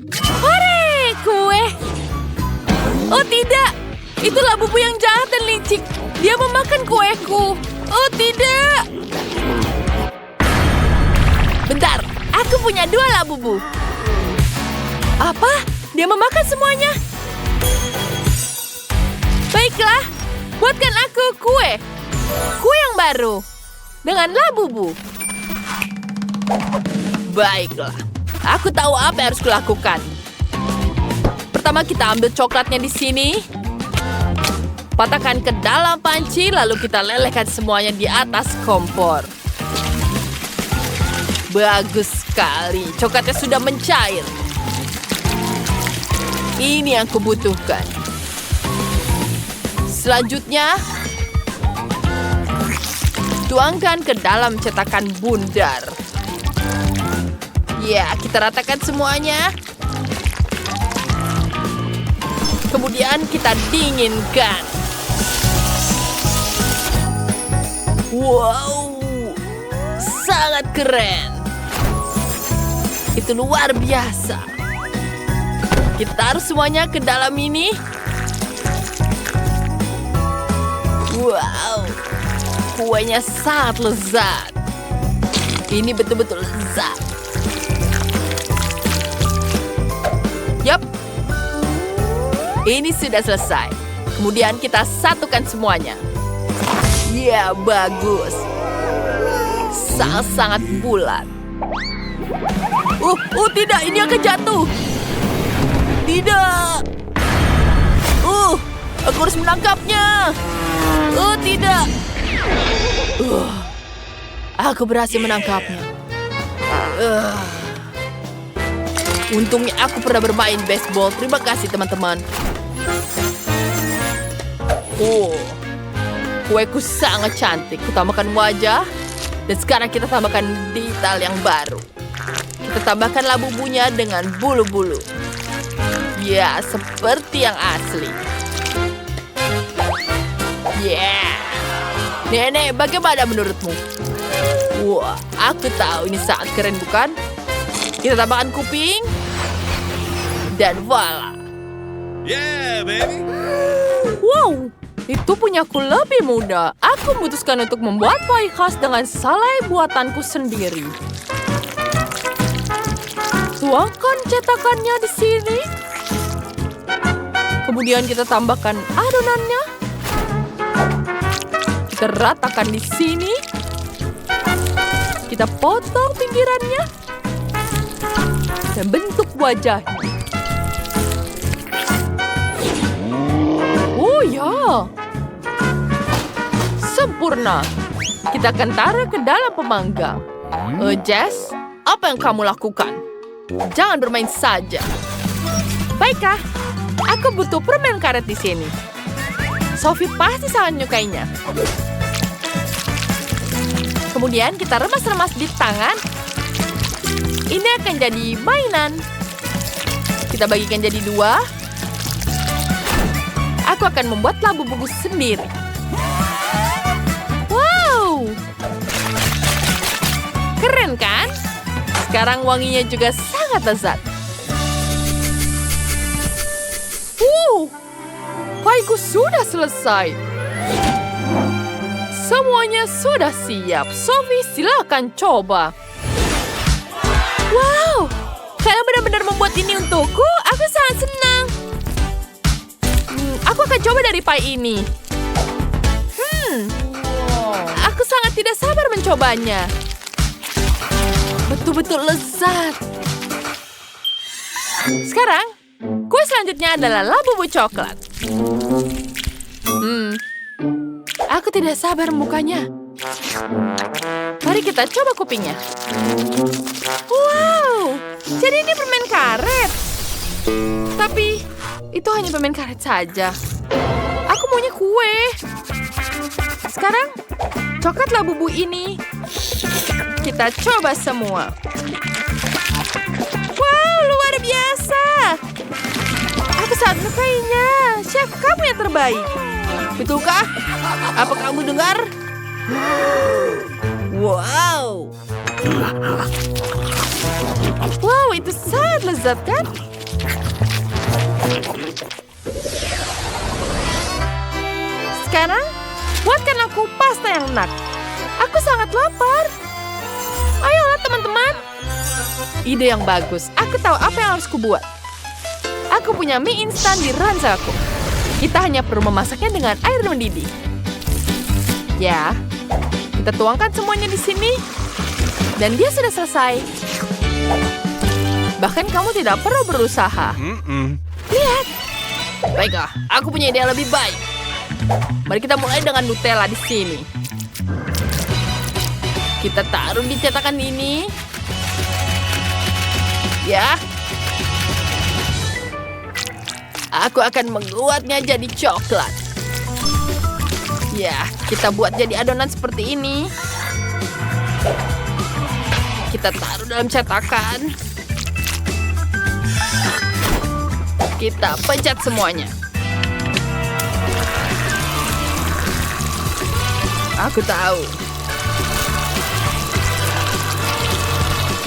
Hore, kue! Oh tidak, itu labubu yang jahat dan licik. Dia memakan kueku. Oh tidak! Bentar, aku punya 2 labubu. Apa? Dia memakan semuanya? Baiklah, buatkan aku kue. Kue yang baru. Dengan labubu. Baiklah, aku tahu apa yang harus kulakukan. Pertama kita ambil coklatnya di sini. Patahkan ke dalam panci, lalu kita lelehkan semuanya di atas kompor. Bagus sekali, coklatnya sudah mencair. Ini yang kubutuhkan. Selanjutnya, tuangkan ke dalam cetakan bundar. Ya, kita ratakan semuanya. Kemudian kita dinginkan. Wow, sangat keren. Itu luar biasa. Kita taruh semuanya ke dalam ini. Wow, kuenya sangat lezat. Ini betul-betul lezat. Yap, ini sudah selesai. Kemudian kita satukan semuanya. Ya, bagus. Sangat-sangat bulat. Tidak, ini akan jatuh. Tidak. Aku harus menangkapnya. Tidak. Aku berhasil menangkapnya. Untungnya aku pernah bermain baseball. Terima kasih, teman-teman. Kueku sangat cantik. Kutambahkan wajah. Dan sekarang kita tambahkan detail yang baru. Kita tambahkan labubunya dengan bulu-bulu. Ya, seperti yang asli. Nenek, bagaimana menurutmu? Wah, aku tahu ini sangat keren, bukan? Kita tambahkan kuping. Dan voila. Yeah, baby! Wow, itu punyaku lebih mudah. Aku memutuskan untuk membuat pie khas dengan salai buatanku sendiri. Tuangkan cetakannya di sini. Kemudian kita tambahkan adonannya. Kita ratakan di sini. Kita potong pinggirannya. Dan bentuk wajahnya. Oh ya. Sempurna. Kita akan taruh ke dalam pemanggang. Jess, apa yang kamu lakukan? Jangan bermain saja. Baiklah, aku butuh permen karet di sini. Sophie pasti sangat menyukainya. Kemudian kita remas-remas di tangan. Ini akan jadi mainan. Kita bagikan jadi 2. Aku akan membuat labu-bubu sendiri. Wow! Keren kan? Sekarang wanginya juga sangat lezat. Pieku sudah selesai. Semuanya sudah siap. Sophie, silakan coba. Wow! Kalian benar-benar membuat ini untukku. Aku sangat senang. Aku akan coba dari pie ini. Aku sangat tidak sabar mencobanya. Betul-betul lezat. Sekarang, kue selanjutnya adalah labubu coklat. Aku tidak sabar membukanya. Mari kita coba kupingnya. Wow, jadi ini permen karet. Tapi, itu hanya permen karet saja. Aku maunya kue. Sekarang, coklat labubu ini. Kita coba semua. Wow, luar biasa. Aku sangat menyukainya. Chef, kamu yang terbaik. Betulkah? Apa kamu dengar? Wow. Wow, itu sangat lezat kan? Sekarang, buatkan aku pasta yang enak. Aku sangat lapar. Ayolah teman-teman. Ide yang bagus. Aku tahu apa yang harus kubuat. Aku punya mie instan di ranjangku. Kita hanya perlu memasaknya dengan air mendidih. Ya, kita tuangkan semuanya di sini. Dan dia sudah selesai. Bahkan kamu tidak perlu berusaha. Lihat. Baiklah, aku punya ide yang lebih baik. Mari kita mulai dengan Nutella di sini. Kita taruh di cetakan ini. Ya. Aku akan membuatnya jadi coklat. Ya, kita buat jadi adonan seperti ini. Kita taruh dalam cetakan. Kita pencet semuanya. Aku tahu.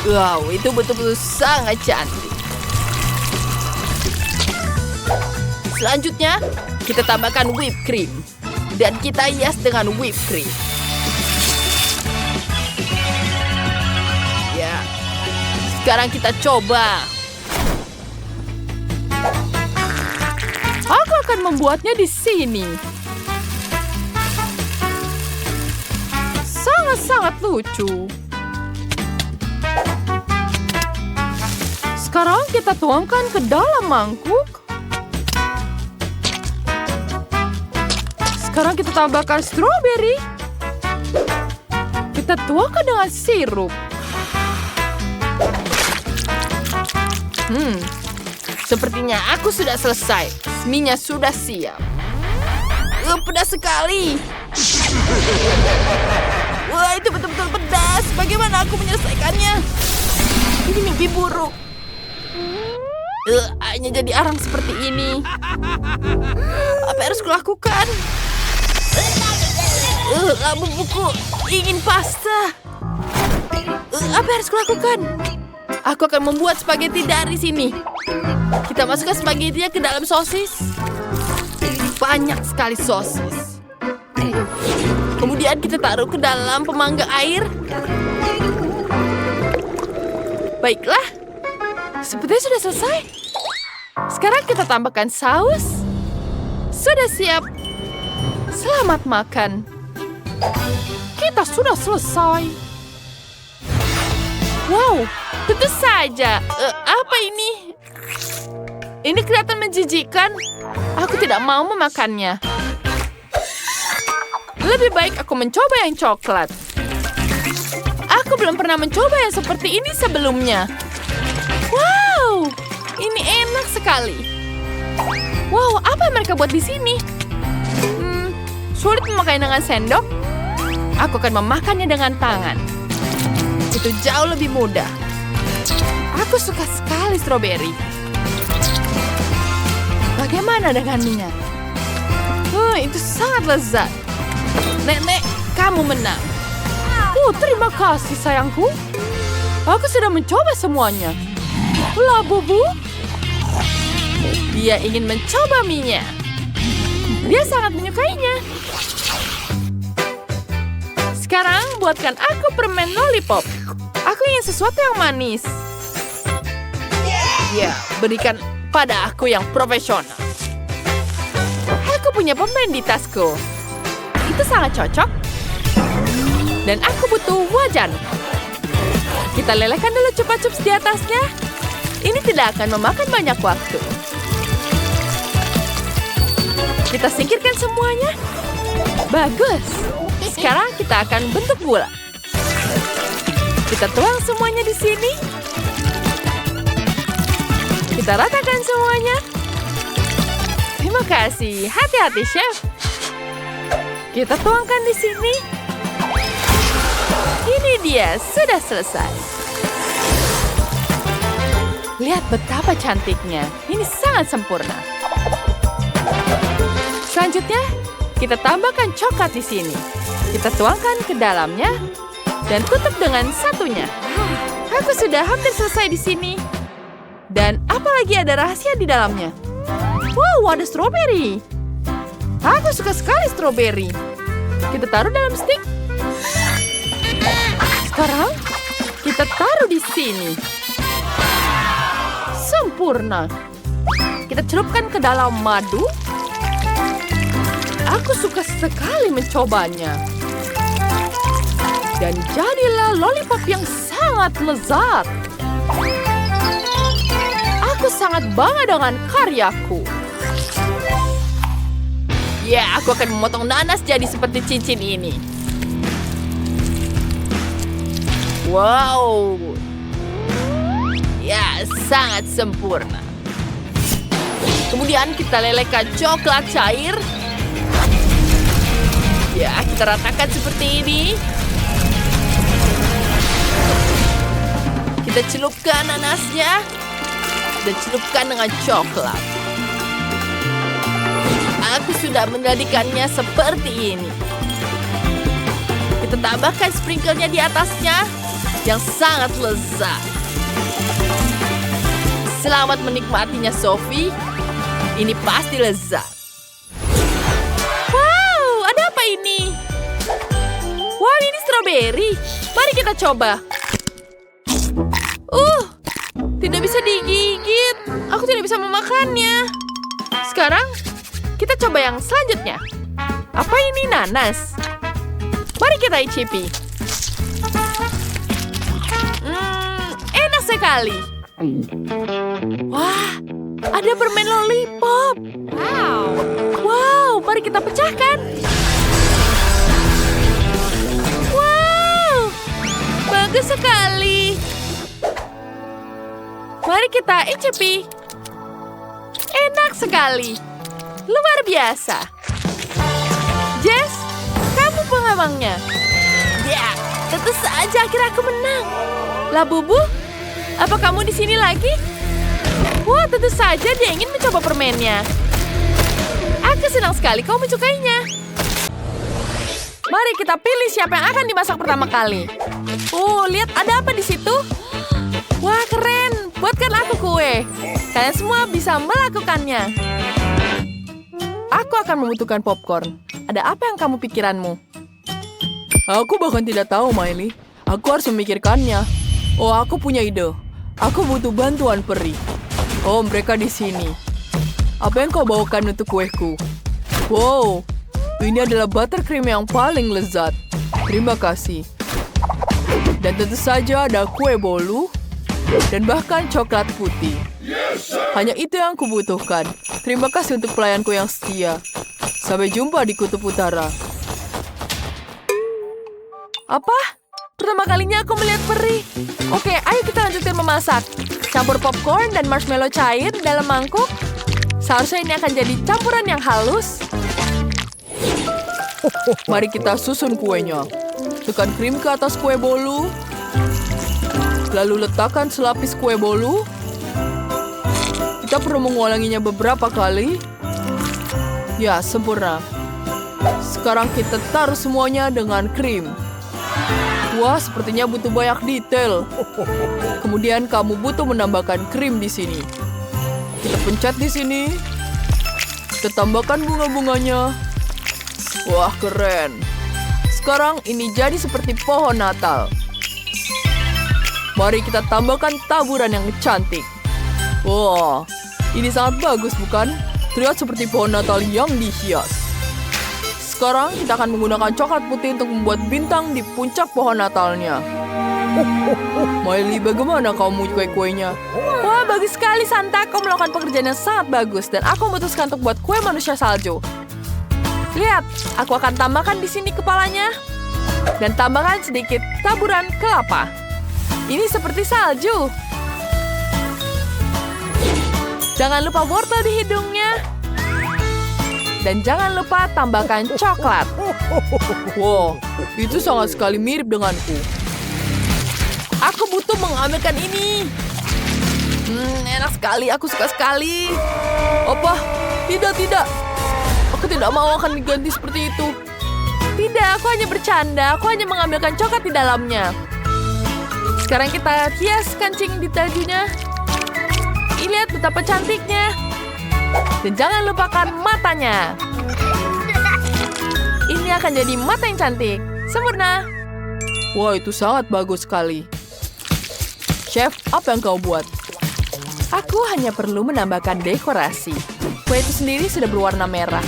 Wow, itu betul-betul sangat cantik. Selanjutnya, kita tambahkan whipped cream. Dan kita hias dengan whipped cream. Ya, sekarang kita coba. Aku akan membuatnya di sini. Sangat-sangat lucu. Sekarang kita tuangkan ke dalam mangkuk. Sekarang kita tambahkan stroberi. Kita tuangkan dengan sirup. Sepertinya aku sudah selesai. Mie-nya sudah siap. Pedas sekali. Wah, itu betul-betul pedas. Bagaimana aku menyelesaikannya? Ini mimpi buruk. Hanya jadi arang seperti ini. Apa yang harus kulakukan? Lambung buku ingin pasta. Apa yang harus kulakukan? Aku akan membuat spaghetti dari sini. Kita masukkan spagettinya ke dalam sosis. Banyak sekali sosis. Kemudian kita taruh ke dalam pemanggang air. Baiklah. Sepertinya sudah selesai. Sekarang kita tambahkan saus. Sudah siap. Selamat makan. Kita sudah selesai. Wow, tentu saja. Apa ini? Ini kelihatan menjijikkan. Aku tidak mau memakannya. Lebih baik aku mencoba yang coklat. Aku belum pernah mencoba yang seperti ini sebelumnya. Wow, ini enak sekali. Wow, apa yang mereka buat di sini? Sulit memakai dengan sendok. Aku akan memakannya dengan tangan. Itu jauh lebih mudah. Aku suka sekali stroberi. Bagaimana dengan minyak? Itu sangat lezat. Nenek, kamu menang. Terima kasih sayangku. Aku sudah mencoba semuanya. Lah, Bubu. Dia ingin mencoba mie-nya. Dia sangat menyukainya. Sekarang buatkan aku permen lollipop. Aku ingin sesuatu yang manis. Ya, berikan pada aku yang profesional. Aku punya permen di tasku. Itu sangat cocok. Dan aku butuh wajan. Kita lelehkan dulu chupa chups di atasnya. Ini tidak akan memakan banyak waktu. Kita singkirkan semuanya. Bagus. Sekarang kita akan bentuk bola. Kita tuang semuanya di sini. Kita ratakan semuanya. Terima kasih. Hati-hati, Chef. Kita tuangkan di sini. Ini dia, sudah selesai. Lihat betapa cantiknya. Ini sangat sempurna. Selanjutnya, kita tambahkan coklat di sini. Kita tuangkan ke dalamnya dan tutup dengan satunya. Aku sudah hampir selesai di sini. Dan apalagi ada rahasia di dalamnya. Wow, ada stroberi. Aku suka sekali stroberi. Kita taruh dalam stik. Sekarang kita taruh di sini. Sempurna. Kita celupkan ke dalam madu. Aku suka sekali mencobanya. Dan jadilah lollipop yang sangat lezat. Aku sangat bangga dengan karyaku. Ya, aku akan memotong nanas jadi seperti cincin ini. Wow. Ya, sangat sempurna. Kemudian kita lelehkan coklat cair. Ya, kita ratakan seperti ini. Kita celupkan nanasnya. Dan celupkan dengan coklat. Aku sudah menjadikannya seperti ini. Kita tambahkan sprinkle-nya di atasnya. Yang sangat lezat. Selamat menikmatinya, Sophie. Ini pasti lezat. Wow, ada apa ini? Wow, ini stroberi. Mari kita coba. Tidak bisa digigit. Aku tidak bisa memakannya. Sekarang, kita coba yang selanjutnya. Apa ini nanas? Mari kita icipi. Enak sekali. Wah, ada permen lollipop. Wow, mari kita pecahkan. Wow, bagus sekali. Mari kita icipi. Enak sekali. Luar biasa. Jess, kamu pengawangnya. Ya, tentu saja akhirnya aku menang. Labubu, apa kamu di sini lagi? Wah, tentu saja dia ingin mencoba permennya. Aku senang sekali kau menyukainya. Mari kita pilih siapa yang akan dimasak pertama kali. Lihat ada apa di situ? Wah, keren. Buatkan aku kue. Kalian semua bisa melakukannya. Aku akan membutuhkan popcorn. Ada apa yang kamu pikiranmu? Aku bahkan tidak tahu, Miley. Aku harus memikirkannya. Aku punya ide. Aku butuh bantuan peri. Mereka di sini. Apa yang kau bawakan untuk kueku? Wow, ini adalah buttercream yang paling lezat. Terima kasih. Dan tentu saja ada kue bolu. Dan bahkan coklat putih. Hanya itu yang kubutuhkan. Terima kasih untuk pelayanku yang setia. Sampai jumpa di Kutub Utara. Apa? Pertama kalinya aku melihat peri. Oke, ayo kita lanjutkan memasak. Campur popcorn dan marshmallow cair dalam mangkuk. Seharusnya ini akan jadi campuran yang halus. Mari kita susun kuenya. Tekan krim ke atas kue bolu. Lalu letakkan selapis kue bolu. Kita perlu mengulanginya beberapa kali. Ya, sempurna. Sekarang kita taruh semuanya dengan krim. Wah, sepertinya butuh banyak detail. Kemudian kamu butuh menambahkan krim di sini. Kita pencet di sini. Kita tambahkan bunga-bunganya. Wah, keren. Sekarang ini jadi seperti pohon Natal. Mari kita tambahkan taburan yang cantik. Wah, ini sangat bagus, bukan? Terlihat seperti pohon Natal yang dihias. Sekarang kita akan menggunakan coklat putih untuk membuat bintang di puncak pohon Natalnya. Miley, bagaimana kamu kue-kuenya? Wah, bagus sekali, Santa. Kau melakukan pekerjaan yang sangat bagus. Dan aku memutuskan untuk buat kue manusia salju. Lihat, aku akan tambahkan di sini kepalanya. Dan tambahkan sedikit taburan kelapa. Ini seperti salju. Jangan lupa wortel di hidungnya. Dan jangan lupa tambahkan coklat. Wow, itu sangat sekali mirip denganku. Aku butuh mengambilkan ini. Enak sekali, aku suka sekali. Apa? Tidak. Aku tidak mau akan diganti seperti itu. Tidak, aku hanya bercanda. Aku hanya mengambilkan coklat di dalamnya. Sekarang kita hias kancing di tajunya. Lihat betapa cantiknya. Dan jangan lupakan matanya. Ini akan jadi mata yang cantik. Sempurna. Wah, itu sangat bagus sekali. Chef, apa yang kau buat? Aku hanya perlu menambahkan dekorasi. Kue itu sendiri sudah berwarna merah.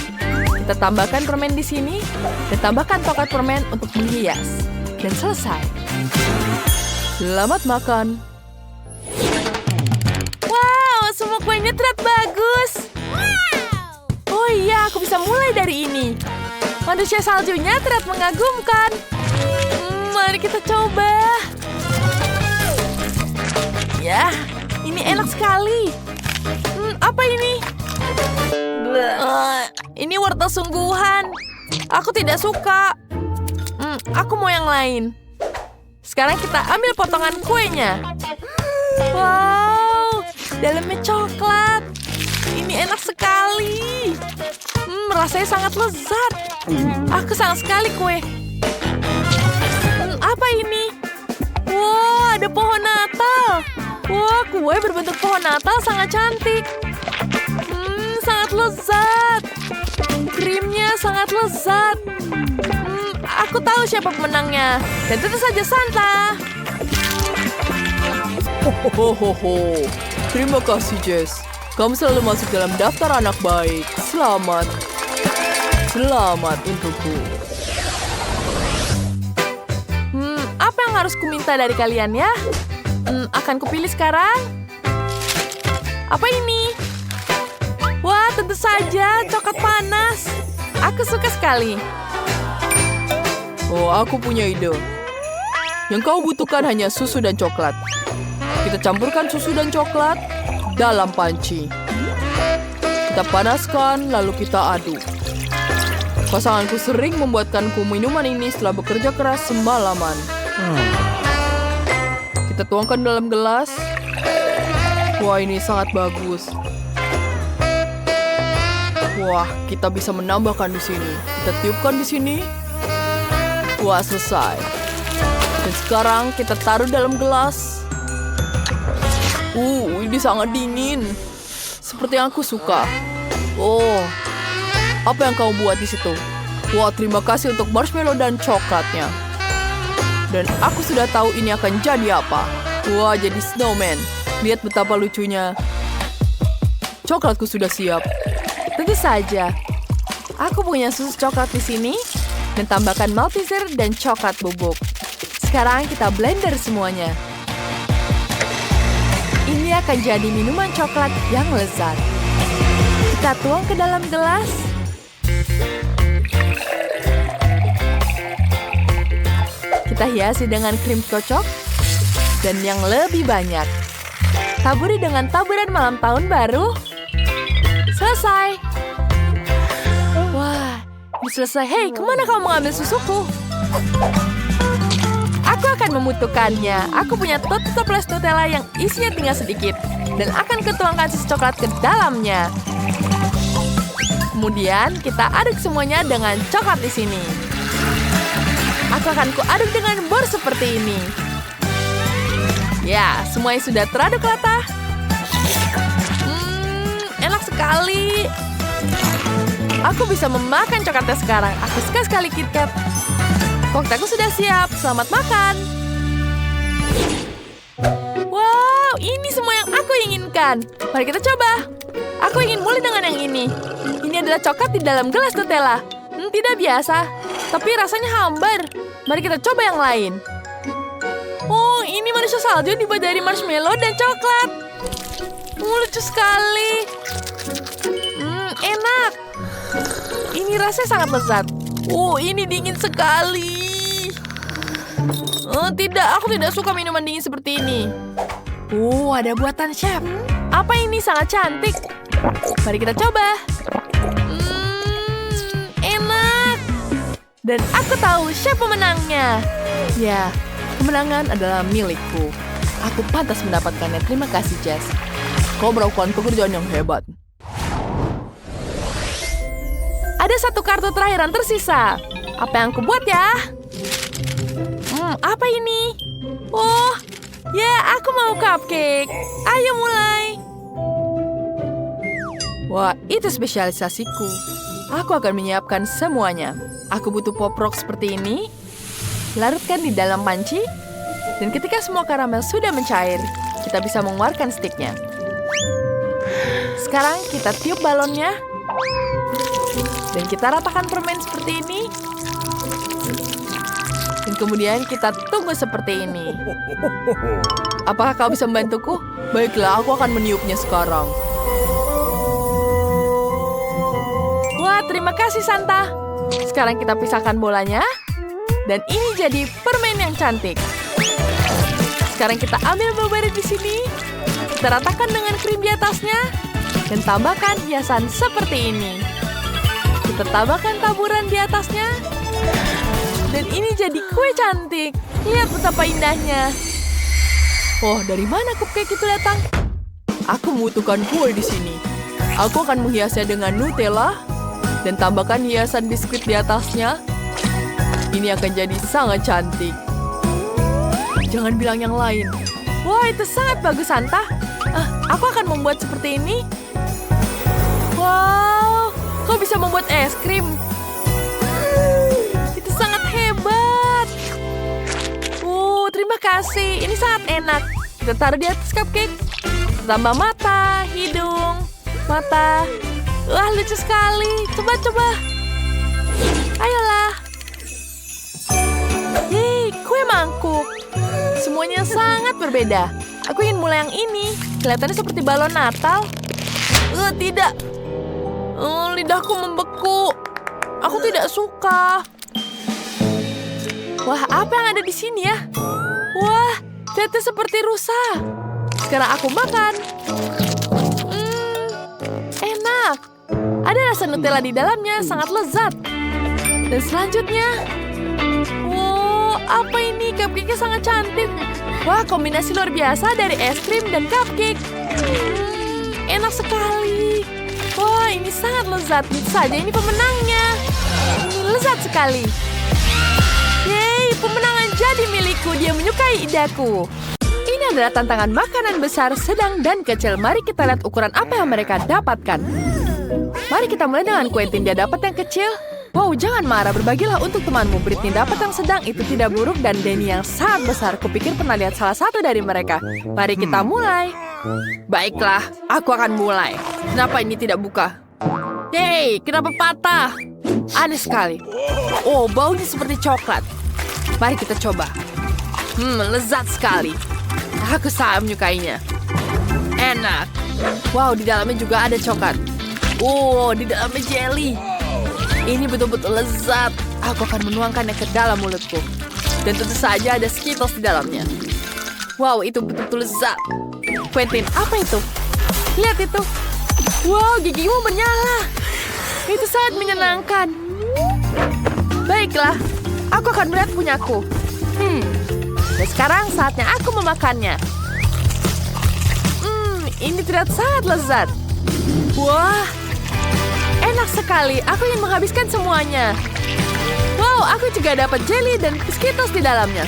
Kita tambahkan permen di sini, dan tambahkan coklat permen untuk menghias. Dan selesai. Selamat makan. Wow, semua kuenya terlihat bagus. Oh iya, aku bisa mulai dari ini. Manusia saljunya terlihat mengagumkan. Mari kita coba. Ya, ini enak sekali. Apa ini? Ini wortel sungguhan. Aku tidak suka. Aku mau yang lain. Sekarang kita ambil potongan kuenya. Wow, dalamnya coklat. Ini enak sekali. Rasanya sangat lezat. Aku sangat sekali kue. Apa ini? Wow, ada pohon Natal. Wah, kue berbentuk pohon Natal sangat cantik. Sangat lezat. Krimnya sangat lezat. Aku tahu siapa pemenangnya. Dan tentu saja Santa. Hohoho. Terima kasih, Jess. Kamu selalu masuk dalam daftar anak baik. Selamat. Selamat untukku. Apa yang harus kuminta dari kalian ya? Akan kupilih sekarang. Apa ini? Wah, tentu saja coklat panas. Aku suka sekali. Oh, aku punya ide. Yang kau butuhkan hanya susu dan coklat. Kita campurkan susu dan coklat dalam panci. Kita panaskan, lalu kita aduk. Pasanganku sering membuatkanku minuman ini setelah bekerja keras semalaman. Kita tuangkan dalam gelas. Wah, ini sangat bagus. Wah, kita bisa menambahkan di sini. Kita tiupkan di sini. Wah, selesai. Dan sekarang kita taruh dalam gelas. Ini sangat dingin. Seperti yang aku suka. Oh, apa yang kau buat di situ? Wah, terima kasih untuk marshmallow dan coklatnya. Dan aku sudah tahu ini akan jadi apa. Wah, jadi snowman. Lihat betapa lucunya. Coklatku sudah siap. Tentu saja. Aku punya susu coklat di sini. Dan tambahkan Malteser dan coklat bubuk. Sekarang kita blender semuanya. Ini akan jadi minuman coklat yang lezat. Kita tuang ke dalam gelas. Kita hiasi dengan krim kocok dan yang lebih banyak. Taburi dengan taburan malam tahun baru. Selesai. Wah, ini selesai. Hei, kemana kamu mengambil susuku? Aku akan membutuhkannya. Aku punya toples Nutella yang isinya tinggal sedikit. Dan akan kutuangkan susu coklat ke dalamnya. Kemudian kita aduk semuanya dengan coklat di sini. Aku akan kuaduk dengan bor seperti ini. Ya, semuanya sudah teraduk rata. Enak sekali. Aku bisa memakan coklatnya sekarang. Aku suka sekali KitKat. Koktailku sudah siap. Selamat makan. Wow, ini semua yang aku inginkan. Mari kita coba. Aku ingin mulai dengan yang ini. Ini adalah coklat di dalam gelas Nutella. Tidak biasa, tapi rasanya hambar. Mari kita coba yang lain. Oh, ini manusia salju dibuat dari marshmallow dan coklat. Lucu sekali. Enak. Ini rasanya sangat lezat. Ini dingin sekali. Tidak, aku tidak suka minuman dingin seperti ini. Ada buatan chef. Apa ini sangat cantik. Mari kita coba. Enak. Dan aku tahu siapa pemenangnya. Ya, kemenangan adalah milikku. Aku pantas mendapatkannya. Terima kasih, Jess. Kau melakukan pekerjaan yang hebat. Ada satu kartu terakhir yang tersisa. Apa yang aku buat ya? Apa ini? Oh, aku mau cupcake. Ayo mulai. Wah, itu spesialisasiku. Aku akan menyiapkan semuanya. Aku butuh pop rock seperti ini. Larutkan di dalam panci. Dan ketika semua karamel sudah mencair, kita bisa mengeluarkan stiknya. Sekarang kita tiup balonnya. Dan kita ratakan permen seperti ini. Dan kemudian kita tunggu seperti ini. Apakah kau bisa membantuku? Baiklah, aku akan meniupnya sekarang. Wah, terima kasih Santa. Sekarang kita pisahkan bolanya. Dan ini jadi permen yang cantik. Sekarang kita ambil blueberry di sini. Kita ratakan dengan krim di atasnya. Dan tambahkan hiasan seperti ini. Kita tambahkan taburan di atasnya. Dan ini jadi kue cantik. Lihat betapa indahnya. Oh, dari mana cupcake itu datang? Aku membutuhkan kue di sini. Aku akan menghiasnya dengan Nutella dan tambahkan hiasan biskuit di atasnya. Ini akan jadi sangat cantik. Jangan bilang yang lain. Wah, itu sangat bagus, Santa. Aku akan membuat seperti ini. Wow, kau bisa membuat es krim. Itu sangat hebat. Terima kasih. Ini sangat enak. Kita taruh di atas cupcake. Tambah mata, hidung, mata. Wah, lucu sekali. Coba. Ayolah. Yeay, kue mangkuk. Semuanya sangat berbeda. Aku ingin mulai yang ini. Kelihatannya seperti balon Natal. Tidak. Lidahku membeku. Aku tidak suka. Wah, apa yang ada di sini ya? Wah, ternyata seperti rusa. Sekarang aku makan. Enak. Ada rasa Nutella di dalamnya, sangat lezat. Dan selanjutnya, apa ini? Cupcake-nya sangat cantik. Wah, kombinasi luar biasa dari es krim dan cupcake. Enak sekali. Wah, ini sangat lezat. Tentu saja ini pemenangnya. Ini lezat sekali. Yeay, pemenangan jadi milikku. Dia menyukai ideku. Ini adalah tantangan makanan besar, sedang, dan kecil. Mari kita lihat ukuran apa yang mereka dapatkan. Mari kita mulai dengan Quentin. Dia dapat yang kecil. Wow, jangan marah. Berbagilah untuk temanmu. Britney dapat yang sedang. Itu tidak buruk. Dan Denny yang sangat besar. Kupikir pernah lihat salah satu dari mereka. Mari kita mulai. Baiklah, aku akan mulai. Kenapa ini tidak buka? Yeay, kenapa patah? Aneh sekali. Oh, baunya seperti coklat. Mari kita coba. Lezat sekali. Aku sangat menyukainya. Enak. Wow, di dalamnya juga ada coklat. Oh, di dalamnya jelly. Ini betul-betul lezat. Aku akan menuangkannya ke dalam mulutku. Dan tentu saja ada Skittles di dalamnya. Wow, itu betul-betul lezat. Quentin, apa itu? Lihat itu. Wow, gigimu menyala. Itu sangat menyenangkan. Baiklah, aku akan melihat punyaku. Dan sekarang saatnya aku memakannya. Ini terlihat sangat lezat. Wah, enak sekali. Aku ingin menghabiskan semuanya. Wow, aku juga dapat jelly dan Skittles di dalamnya.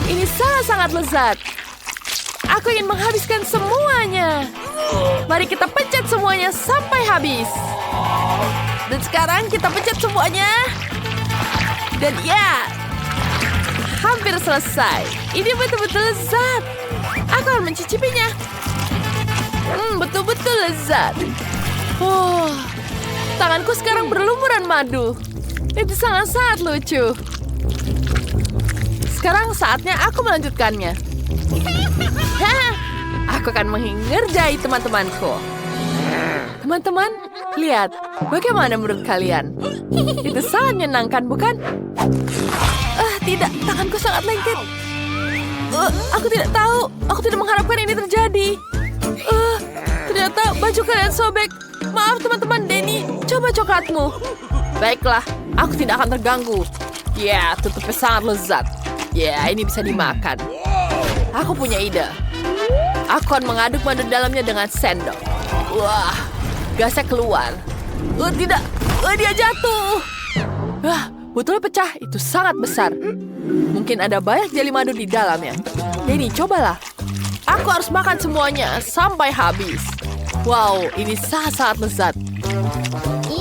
Ini sangat-sangat lezat. Aku ingin menghabiskan semuanya. Mari kita pencet semuanya sampai habis. Dan sekarang kita pencet semuanya. Dan ya, hampir selesai. Ini betul-betul lezat. Aku akan mencicipinya. Betul-betul lezat. Tanganku sekarang berlumuran madu. Itu sangat-sangat lucu. Sekarang saatnya aku melanjutkannya. Aku akan mengerjai teman-temanku. Teman-teman, lihat. Bagaimana menurut kalian? Itu sangat menyenangkan, bukan? Tidak. Tanganku sangat lengket. Aku tidak tahu. Aku tidak mengharapkan ini terjadi. Ternyata baju kalian sobek. Maaf, teman-teman. Denny, coba coklatmu. Baiklah, aku tidak akan terganggu. Ya, tutupnya sangat lezat. Ya, ini bisa dimakan. Aku punya ide. Aku akan mengaduk madu dalamnya dengan sendok. Wah, gasnya keluar. Tidak. Dia jatuh. Botolnya pecah. Itu sangat besar. Mungkin ada banyak jeli madu di dalamnya. Denny, cobalah. Aku harus makan semuanya sampai habis. Wow, ini sangat-sangat lezat.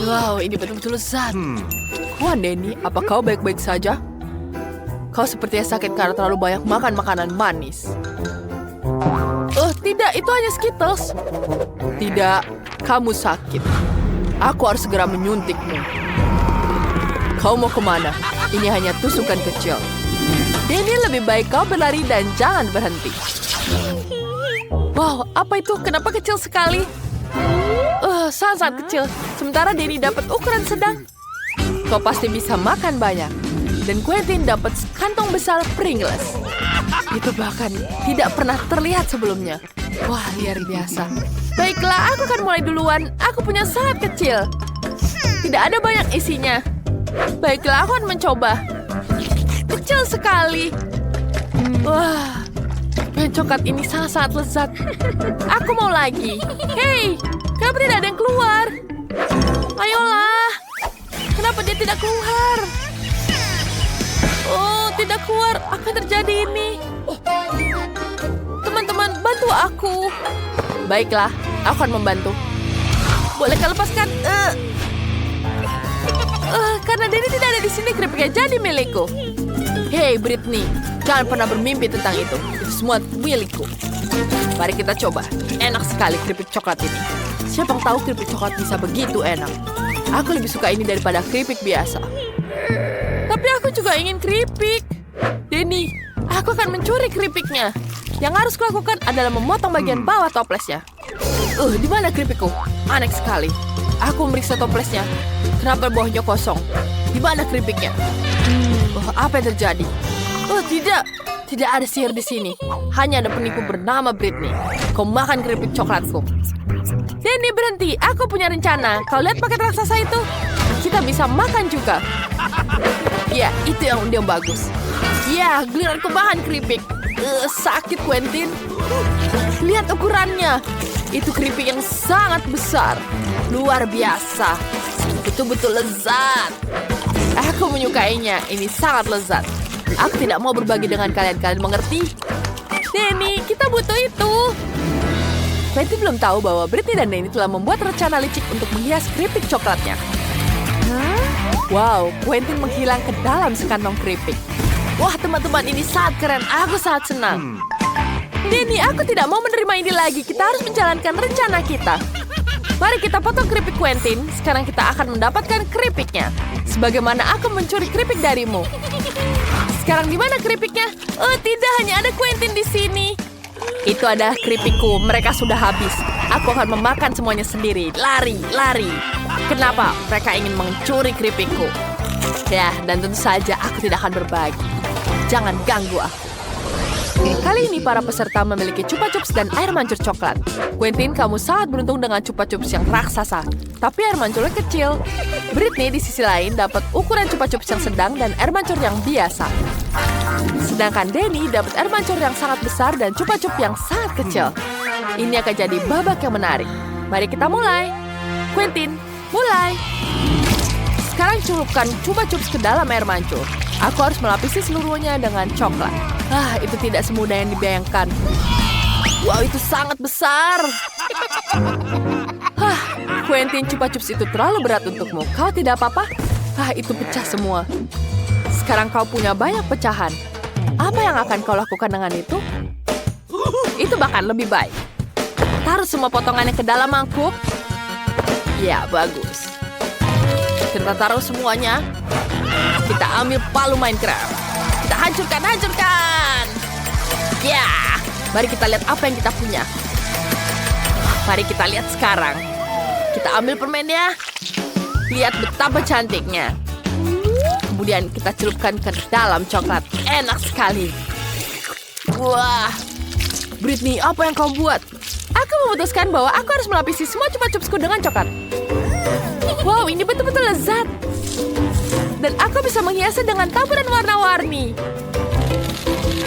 Wow, ini betul-betul lezat. Tuan Denny, apa kau baik-baik saja? Kau sepertinya sakit karena terlalu banyak makan makanan manis. Tidak, itu hanya Skittles. Tidak, kamu sakit. Aku harus segera menyuntikmu. Kau mau kemana? Ini hanya tusukan kecil. Denny, lebih baik kau berlari dan jangan berhenti. Wow, apa itu? Kenapa kecil sekali? Sangat-sangat kecil. Sementara Denny dapat ukuran sedang. Kau pasti bisa makan banyak. Dan Quentin dapat kantong besar Pringles. Itu bahkan tidak pernah terlihat sebelumnya. Wah, luar biasa. Baiklah, aku akan mulai duluan. Aku punya sangat kecil. Tidak ada banyak isinya. Baiklah, aku akan mencoba. Kecil sekali. Wah, permen coklat ini sangat-sangat lezat. Aku mau lagi. Hei, kenapa tidak ada yang keluar? Ayolah. Kenapa dia tidak keluar? Oh, tidak keluar. Apa yang terjadi ini? Teman-teman, bantu aku. Baiklah, aku akan membantu. Bolehkah lepaskan? Karena Denny tidak ada di sini, keripiknya jadi milikku. Hei, Britney, jangan pernah bermimpi tentang itu. Itu semua milikku. Mari kita coba. Enak sekali keripik coklat ini. Siapa yang tahu keripik coklat bisa begitu enak? Aku lebih suka ini daripada keripik biasa. Tapi aku juga ingin keripik. Denny, aku akan mencuri keripiknya. Yang harus kulakukan adalah memotong bagian bawah toplesnya. Di mana keripikku? Aneh sekali. Aku memeriksa toplesnya. Kenapa bawahnya kosong? Di mana keripiknya? Apa yang terjadi? Tidak. Tidak ada sihir di sini. Hanya ada penipu bernama Britney. Kau makan keripik coklatku. Denny, berhenti. Aku punya rencana. Kau lihat paket raksasa itu? Kita bisa makan juga. Ya, itu yang bagus. Ya, giliran ku makan keripik. Sakit, Quentin. Lihat ukurannya. Itu keripik yang sangat besar. Luar biasa. Betul-betul lezat. Aku menyukainya. Ini sangat lezat. Aku tidak mau berbagi dengan kalian. Kalian mengerti? Denny, kita butuh itu. Quentin belum tahu bahwa Britney dan Denny telah membuat rencana licik untuk menghias keripik coklatnya. Wow, Quentin menghilang ke dalam sekantong keripik. Wah, teman-teman, ini sangat keren. Aku sangat senang. Denny, aku tidak mau menerima ini lagi. Kita harus menjalankan rencana kita. Mari kita potong keripik Quentin. Sekarang kita akan mendapatkan keripiknya. Sebagaimana aku mencuri keripik darimu. Sekarang di mana keripiknya? Tidak, hanya ada Quentin di sini. Itu adalah keripikku. Mereka sudah habis. Aku akan memakan semuanya sendiri. Lari, lari. Kenapa? Mereka ingin mencuri keripikku. Ya, dan tentu saja aku tidak akan berbagi. Jangan ganggu aku. Kali ini para peserta memiliki Chupa Chups dan air mancur coklat. Quentin, kamu sangat beruntung dengan Chupa Chups yang raksasa. Tapi air mancurnya kecil. Britney di sisi lain dapat ukuran Chupa Chups yang sedang dan air mancur yang biasa. Sedangkan Denny dapat air mancur yang sangat besar dan Chupa Chups yang sangat kecil. Ini akan jadi babak yang menarik. Mari kita mulai. Quentin, mulai. Sekarang celupkan Chupa Chups ke dalam air mancur. Aku harus melapisi seluruhnya dengan coklat. Itu tidak semudah yang dibayangkan. Wow, itu sangat besar. Quentin, Chupa Chups itu terlalu berat untukmu. Kau tidak apa-apa? Itu pecah semua. Sekarang kau punya banyak pecahan. Apa yang akan kau lakukan dengan itu? Itu bahkan lebih baik. Taruh semua potongannya ke dalam mangkuk. Ya, bagus. Kita taruh semuanya. Kita ambil palu Minecraft. Kita hancurkan. Ya, mari kita lihat apa yang kita punya. Mari kita lihat sekarang. Kita ambil permennya. Lihat betapa cantiknya. Kemudian kita celupkan ke dalam coklat. Enak sekali. Wah, Britney, apa yang kau buat? Aku memutuskan bahwa aku harus melapisi semua Chupa Chupsku dengan coklat. Wow, ini betul-betul lezat. Dan aku bisa menghiasnya dengan taburan warna-warni.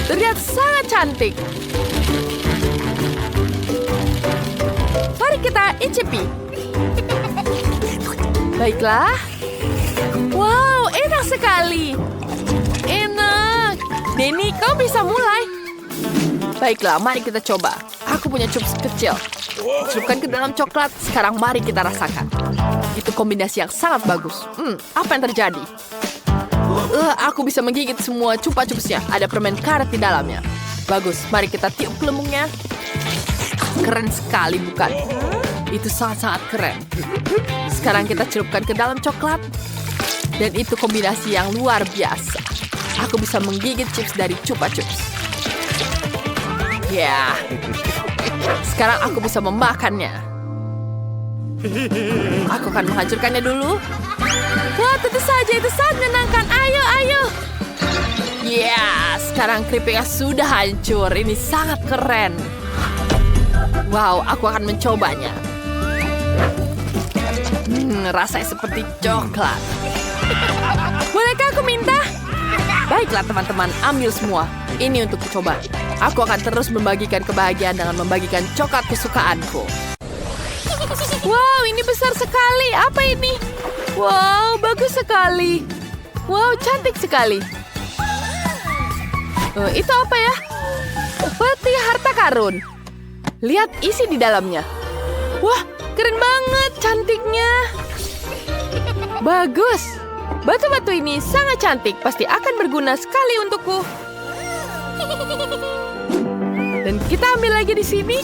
Terlihat sangat cantik. Mari kita icipi. Baiklah. Wow, enak sekali. Enak. Denny, kau bisa mulai. Baiklah, mari kita coba. Aku punya cups kecil. Celupkan ke dalam coklat. Sekarang mari kita rasakan. Itu kombinasi yang sangat bagus. Apa yang terjadi? Aku bisa menggigit semua chupa chupsnya. Ada permen karet di dalamnya. Bagus, mari kita tiup gelembungnya. Keren sekali, bukan? Itu sangat-sangat keren. Sekarang kita celupkan ke dalam coklat. Dan itu kombinasi yang luar biasa. Aku bisa menggigit chips dari chupa chups. Ya. Sekarang aku bisa memakannya. Aku akan menghancurkannya dulu. Wah, tentu saja itu sangat menyenangkan. Ayo, ayo. Ya, sekarang keripiknya sudah hancur. Ini sangat keren. Wow, aku akan mencobanya. Rasanya seperti coklat. Bolehkah aku minta? Baiklah teman-teman, ambil semua. Ini untuk coba. Aku akan terus membagikan kebahagiaan dengan membagikan coklat kesukaanku. Wow, ini besar sekali. Apa ini? Wow, bagus sekali. Wow, cantik sekali. Itu apa ya? Peti harta karun. Lihat isi di dalamnya. Wah, keren banget cantiknya. Bagus. Batu-batu ini sangat cantik. Pasti akan berguna sekali untukku. Dan kita ambil lagi di sini.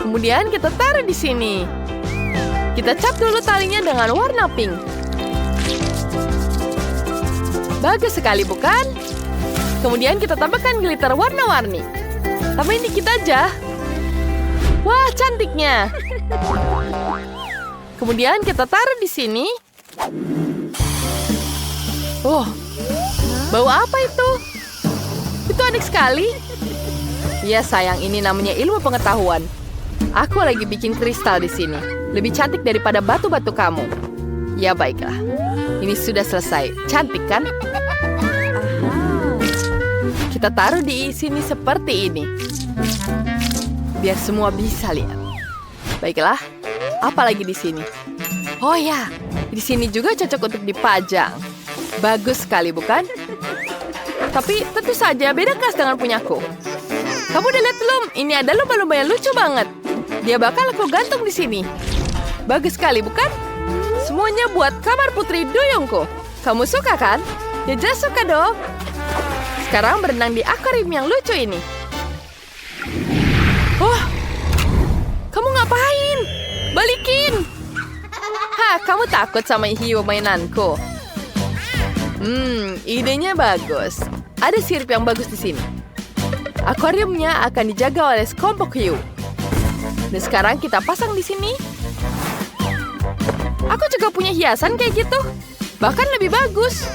Kemudian kita taruh di sini. Kita cap dulu talinya dengan warna pink. Bagus sekali, bukan? Kemudian kita tambahkan glitter warna-warni. Tambahin dikit aja. Wah, cantiknya. Kemudian kita taruh di sini. Oh, bau apa itu? Itu aneh sekali. Ya sayang, ini namanya ilmu pengetahuan. Aku lagi bikin kristal di sini. Lebih cantik daripada batu-batu kamu. Ya baiklah. Ini sudah selesai. Cantik kan? Kita taruh di sini seperti ini. Biar semua bisa lihat. Baiklah. Apalagi di sini. Oh ya, di sini juga cocok untuk dipajang. Bagus sekali, bukan? Tapi tentu saja beda kelas dengan punyaku. Kamu udah lihat belum? Ini ada lumba-lumba yang lucu banget. Dia bakal aku gantung di sini. Bagus sekali, bukan? Semuanya buat kamar putri duyungku. Kamu suka kan? Ya jelas suka dong. Sekarang berenang di akuarium yang lucu ini. Oh, kamu ngapain? Balikin! Hah, kamu takut sama hiu mainanku? Idenya bagus. Ada sirip yang bagus di sini. Akuariumnya akan dijaga oleh sekelompok hiu. Dan sekarang kita pasang di sini. Aku juga punya hiasan kayak gitu. Bahkan lebih bagus.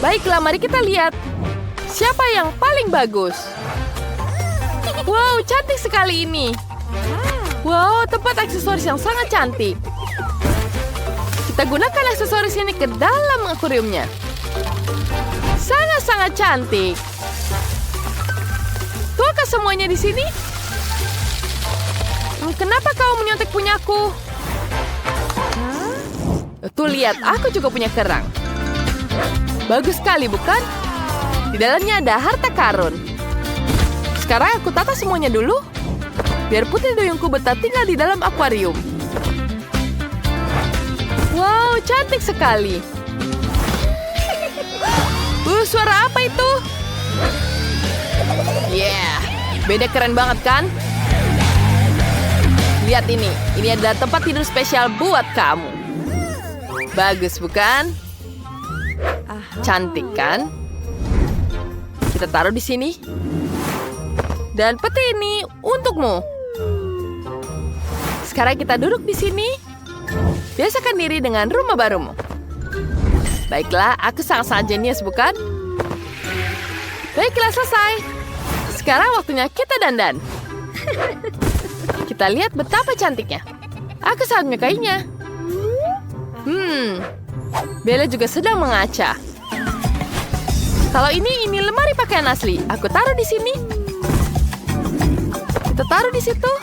Baiklah, mari kita lihat. Siapa yang paling bagus? Wow, cantik sekali ini. Wow, tempat aksesoris yang sangat cantik. Kita gunakan aksesoris ini ke dalam akuariumnya. Sangat-sangat cantik. Tuakah semuanya di sini? Kenapa kau menyontek punyaku? Tuh lihat, aku juga punya kerang. Bagus sekali, bukan? Di dalamnya ada harta karun. Sekarang aku tata semuanya dulu. Biar putri duyungku betah tinggal di dalam akuarium. Wow, cantik sekali. Suara apa itu? Yeah, beda keren banget kan? Lihat ini adalah tempat tidur spesial buat kamu. Bagus bukan? Cantik kan? Kita taruh di sini. Dan peti ini untukmu. Sekarang kita duduk di sini. Biasakan diri dengan rumah barumu. Baiklah, aku sangat-sangat jenius bukan? Baiklah, selesai. Sekarang waktunya kita dandan. Kita lihat betapa cantiknya. Aku sangat menyukainya. Bella juga sedang mengaca. Kalau ini lemari pakaian asli. Aku taruh di sini. Kita taruh di situ.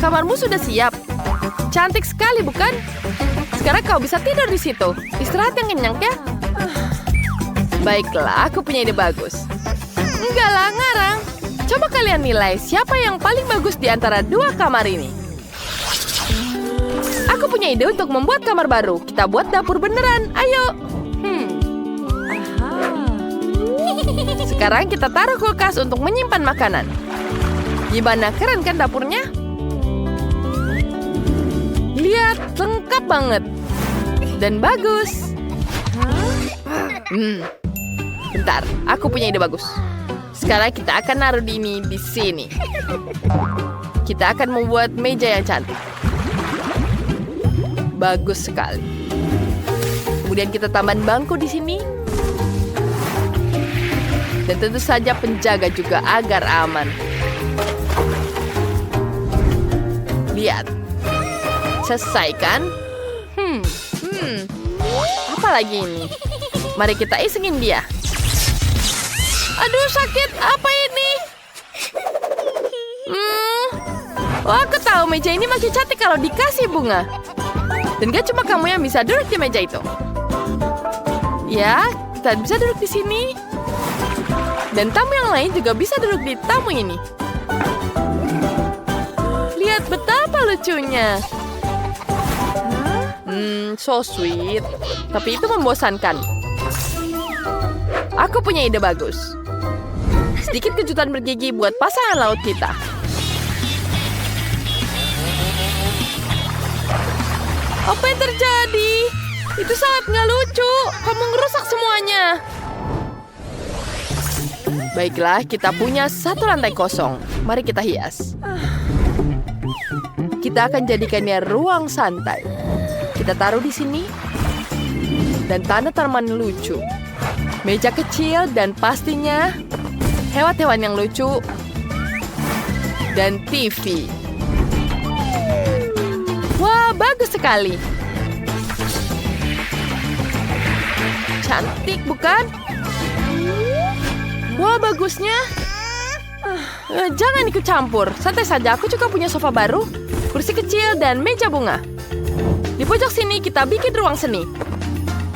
Kamarmu sudah siap. Cantik sekali, bukan? Sekarang kau bisa tidur di situ. Istirahat yang kenyang, ya? Baiklah, aku punya ide bagus. Enggak lah, ngarang. Coba kalian nilai siapa yang paling bagus di antara dua kamar ini. Aku punya ide untuk membuat kamar baru. Kita buat dapur beneran. Ayo. Sekarang kita taruh kulkas untuk menyimpan makanan. Gimana, keren kan dapurnya? Lihat, lengkap banget. Dan bagus. Bentar, aku punya ide bagus. Sekarang kita akan naruh ini di sini. Kita akan membuat meja yang cantik. Bagus sekali. Kemudian kita tambahin bangku di sini. Dan tentu saja penjaga juga agar aman. Lihat. Selesai kan? Apa lagi ini? Mari kita isengin dia. Aduh, sakit. Apa ini? Oh, aku tahu meja ini makin cantik kalau dikasih bunga. Dan gak cuma kamu yang bisa duduk di meja itu. Ya, kita bisa duduk di sini. Dan tamu yang lain juga bisa duduk di tamu ini. Lihat betapa lucunya. So sweet. Tapi itu membosankan. Aku punya ide bagus. Sedikit kejutan bergigi buat pasangan laut kita. Apa yang terjadi? Itu sangat nggak lucu. Kamu ngerusak semuanya. Baiklah, kita punya satu lantai kosong. Mari kita hias. Kita akan jadikannya ruang santai. Kita taruh di sini. Dan tanaman lucu. Meja kecil dan pastinya hewan-hewan yang lucu. Dan TV. Wah, bagus sekali. Cantik, bukan? Wah, bagusnya. Jangan ikut campur. Santai saja, aku juga punya sofa baru, kursi kecil, dan meja bunga. Di pojok sini kita bikin ruang seni.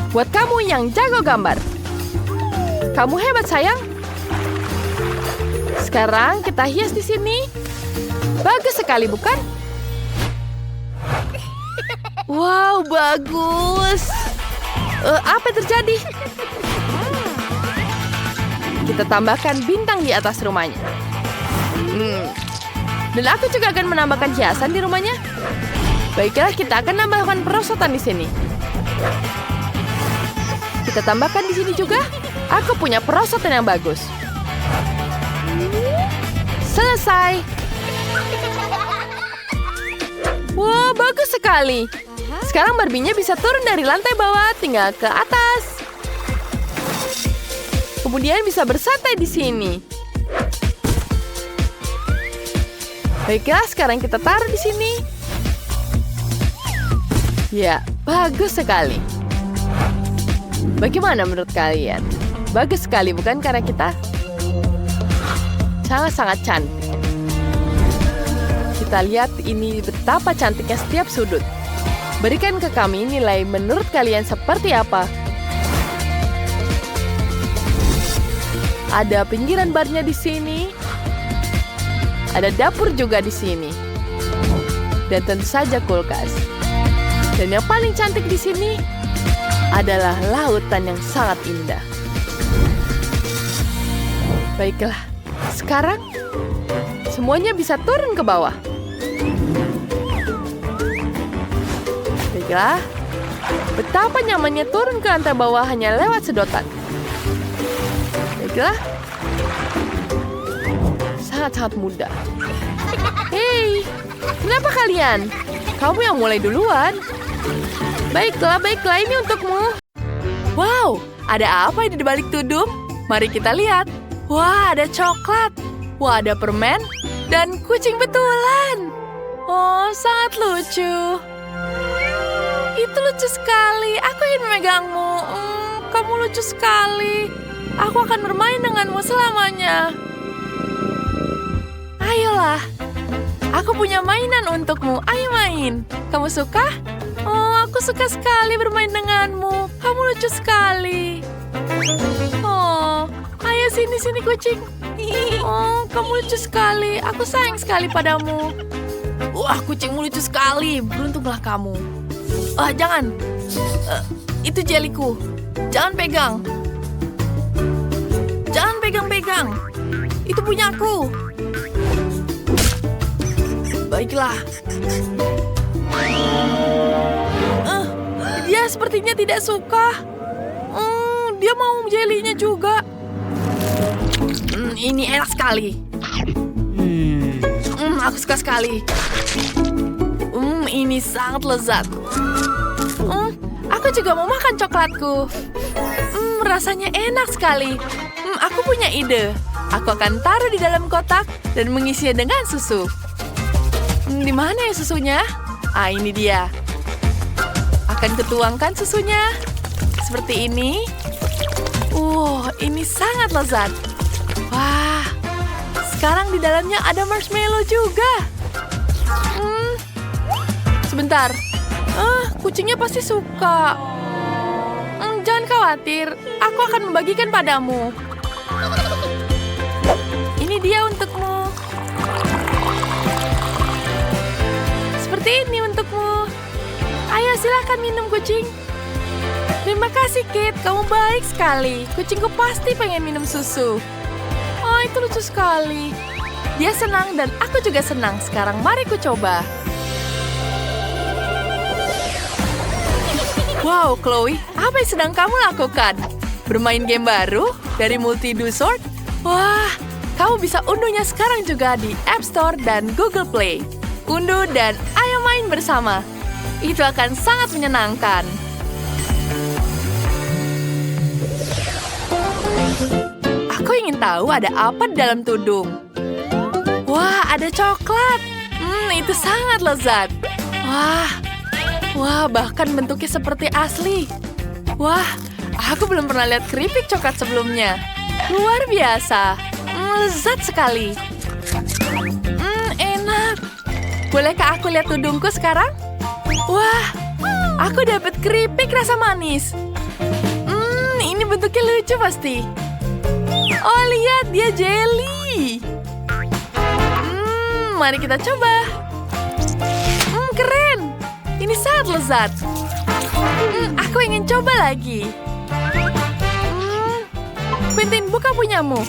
Buat kamu yang jago gambar. Kamu hebat, sayang. Sekarang kita hias di sini. Bagus sekali, bukan? Wow, bagus. Apa yang terjadi? Kita tambahkan bintang di atas rumahnya. Dan aku juga akan menambahkan hiasan di rumahnya. Baiklah, kita akan menambahkan perosotan di sini. Kita tambahkan di sini juga. Aku punya perosotan yang bagus. Selesai. Wah, bagus sekali. Sekarang Barbie-nya bisa turun dari lantai bawah tinggal ke atas. Kemudian bisa bersantai di sini. Baiklah, sekarang kita taruh di sini. Ya, bagus sekali. Bagaimana menurut kalian? Bagus sekali, bukan? Karena kita sangat-sangat cantik. Kita lihat ini betapa cantiknya setiap sudut. Berikan ke kami nilai menurut kalian seperti apa. Ada pinggiran barnya di sini. Ada dapur juga di sini. Dan tentu saja kulkas. Dan yang paling cantik di sini adalah lautan yang sangat indah. Baiklah, sekarang semuanya bisa turun ke bawah. Baiklah, betapa nyamannya turun ke lantai bawah hanya lewat sedotan. Baiklah, sangat-sangat mudah. Hei, kenapa kalian? Kamu yang mulai duluan. Baiklah, ini untukmu. Wow, ada apa di balik tudung? Mari kita lihat. Wah, ada coklat. Wah, ada permen. Dan kucing betulan. Oh, sangat lucu. Itu lucu sekali. Aku ingin memegangmu. Kamu lucu sekali. Aku akan bermain denganmu selamanya. Ayolah, Aku punya mainan untukmu. Ayo main. Kamu suka? Oh, aku suka sekali bermain denganmu. Kamu lucu sekali. Oh, ayo sini kucing. Oh, kamu lucu sekali. Aku sayang sekali padamu. Wah, kucingmu lucu sekali. Beruntunglah kamu. Jangan. Itu jeliku. Jangan pegang. Jangan pegang-pegang. Itu punyaku. Baiklah. Dia sepertinya tidak suka. Dia mau jelinya juga. Ini enak sekali. Aku suka sekali. Ini sangat lezat. Aku juga mau makan coklatku. Rasanya enak sekali. Aku punya ide. Aku akan taruh di dalam kotak dan mengisinya dengan susu. Di mana ya susunya? Ini dia. Akan kutuangkan susunya. Seperti ini. Ini sangat lezat. Wah, sekarang di dalamnya ada marshmallow juga. Sebentar. Kucingnya pasti suka. Jangan khawatir, aku akan membagikan padamu. Ini dia untukmu. Seperti ini untukmu. Ayo silakan minum kucing. Terima kasih Kit, kamu baik sekali. Kucingku pasti pengen minum susu. Oh, itu lucu sekali. Dia senang dan aku juga senang. Sekarang mari ku coba. Wow, Chloe, apa yang sedang kamu lakukan? Bermain game baru dari Multi-Do Sword? Wah, kamu bisa unduhnya sekarang juga di App Store dan Google Play. Unduh dan ayo main bersama. Itu akan sangat menyenangkan. Aku ingin tahu ada apa di dalam tudung. Wah, ada coklat. Itu sangat lezat. Wah, bahkan bentuknya seperti asli. Wah, aku belum pernah lihat keripik coklat sebelumnya. Luar biasa. Lezat sekali. Enak. Bolehkah aku lihat tudungku sekarang? Wah, aku dapat keripik rasa manis. Ini bentuknya lucu pasti. Oh, lihat, dia jelly. Mari kita coba. Keren. Ini sangat lezat. Aku ingin coba lagi. Quentin, buka punyamu.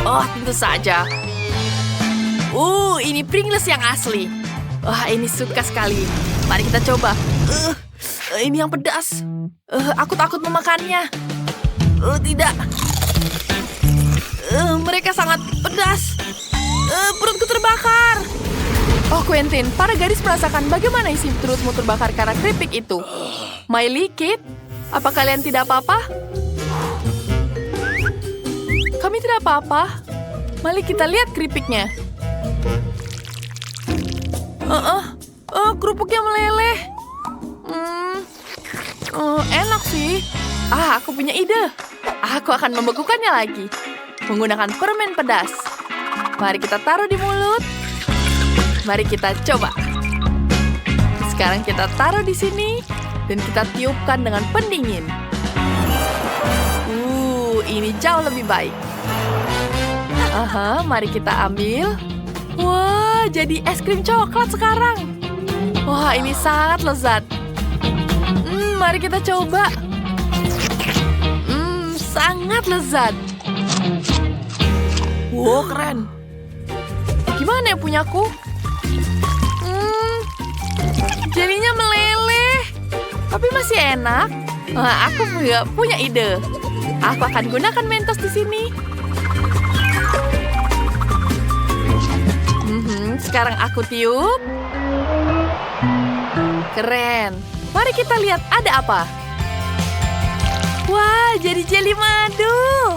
Oh, tentu saja. Ini Pringles yang asli. Wah, ini suka sekali. Mari kita coba. Ini yang pedas. Aku takut memakannya. Tidak. Mereka sangat pedas. Perutku terbakar. Oh, Quentin, para gadis merasakan bagaimana isi perutmu terbakar karena keripik itu. Miley, Kit, apa kalian tidak apa-apa? Kami tidak apa-apa. Mari kita lihat keripiknya. Kerupuknya meleleh. Enak sih. Aku punya ide. Aku akan membekukannya lagi. Menggunakan permen pedas. Mari kita taruh di mulut. Mari kita coba. Sekarang kita taruh di sini dan kita tiupkan dengan pendingin. Ini jauh lebih baik. Mari kita ambil. Wah, jadi es krim coklat sekarang. Wah, ini sangat lezat. Mari kita coba. Sangat lezat. Wow, keren. Gimana ya punyaku? Jelinya meleleh, tapi masih enak. Aku juga punya ide. Aku akan gunakan Mentos di sini. Sekarang aku tiup. Keren. Mari kita lihat ada apa. Wah, jadi jeli madu.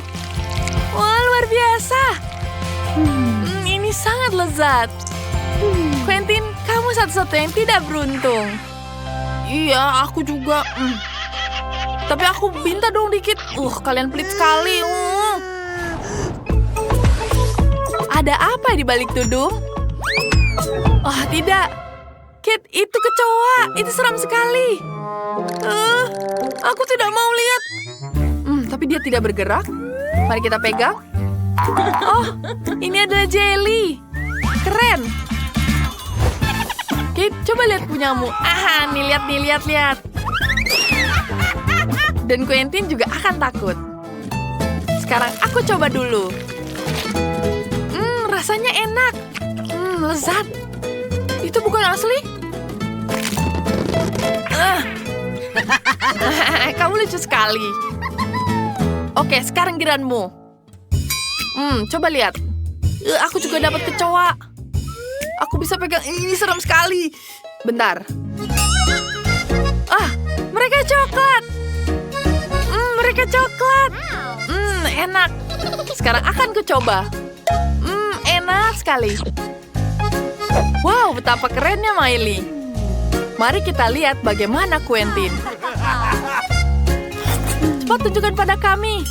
Wah, luar biasa. Ini sangat lezat. Quentin, kamu satu-satu yang tidak beruntung. Iya, aku juga. Tapi aku minta dong dikit. Kalian pelit sekali. Ada apa di balik tudung? Oh, tidak. Kit, itu kecoa. Itu seram sekali. Aku tidak mau lihat. Tapi dia tidak bergerak. Mari kita pegang. Oh, ini adalah jelly. Keren. Kit, coba lihat punyamu. Nih, lihat. Dan Quentin juga akan takut. Sekarang aku coba dulu. Rasanya enak. Lezat. Itu bukan asli? Kamu lucu sekali. Oke, sekarang giliranmu. Coba lihat. Aku juga dapat kecoa. Aku bisa pegang. Ini seram sekali. Bentar. Mereka coklat. Mereka coklat. Enak. Sekarang akan kucoba. Enak sekali. Wow, betapa kerennya Miley. Mari kita lihat bagaimana Quentin. Cepat tunjukkan pada kami.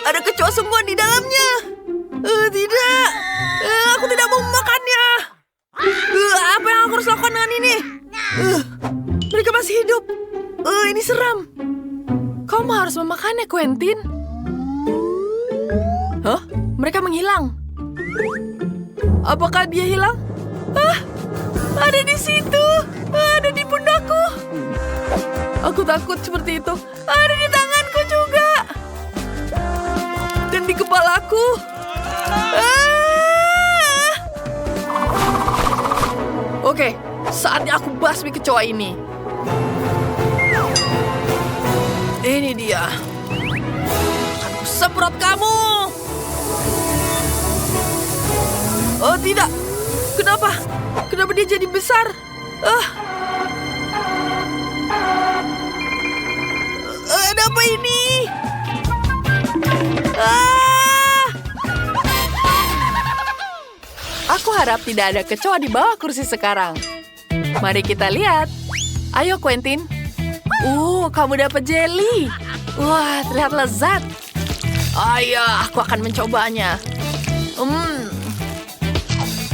Ada kecoa semua di dalamnya. Tidak. Aku tidak mau memakannya. Apa yang aku harus lakukan dengan ini? Mereka masih hidup. Ini seram. Kamu harus memakannya, Quentin. Hah? Mereka menghilang. Apakah dia hilang? Ada di situ. Ada di pundakku. Aku takut seperti itu. Ada di tanganku juga. Dan di kepalaku. Oke, saatnya aku basmi kecoa ini. Ini dia. Aku semprot kamu. Oh tidak. Kenapa? Kenapa dia jadi besar? Ada apa ini? Aku harap tidak ada kecoa di bawah kursi sekarang. Mari kita lihat. Ayo Quentin. Kamu dapat jelly. Wah, terlihat lezat. Ayo, aku akan mencobanya.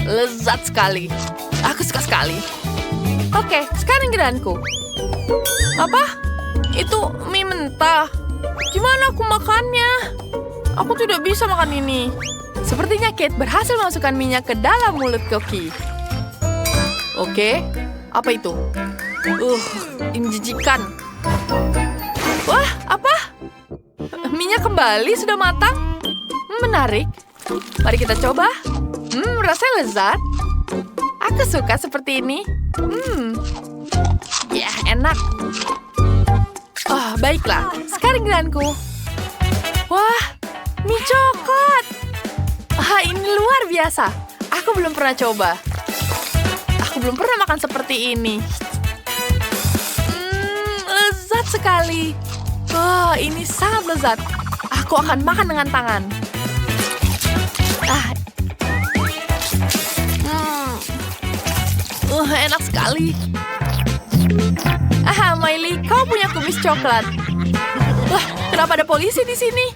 Lezat sekali. Aku suka sekali. Oke, sekarang giliranku. Apa? Itu mie mentah. Gimana aku makannya? Aku tidak bisa makan ini. Sepertinya Kate berhasil memasukkan minyak ke dalam mulut Koki. Oke, apa itu? Ini menjijikan. Wah, apa? Minyak kembali sudah matang? Menarik. Mari kita coba. Rasanya lezat. Aku suka seperti ini. Ya, enak. Baiklah. Sekarang giliranku. Wah, mie coklat. Ini luar biasa. Aku belum pernah coba. Aku belum pernah makan seperti ini. Lezat sekali. Ini sangat lezat. Aku akan makan dengan tangan. Enak sekali. Miley, kau punya kumis coklat. Kenapa ada polisi di sini?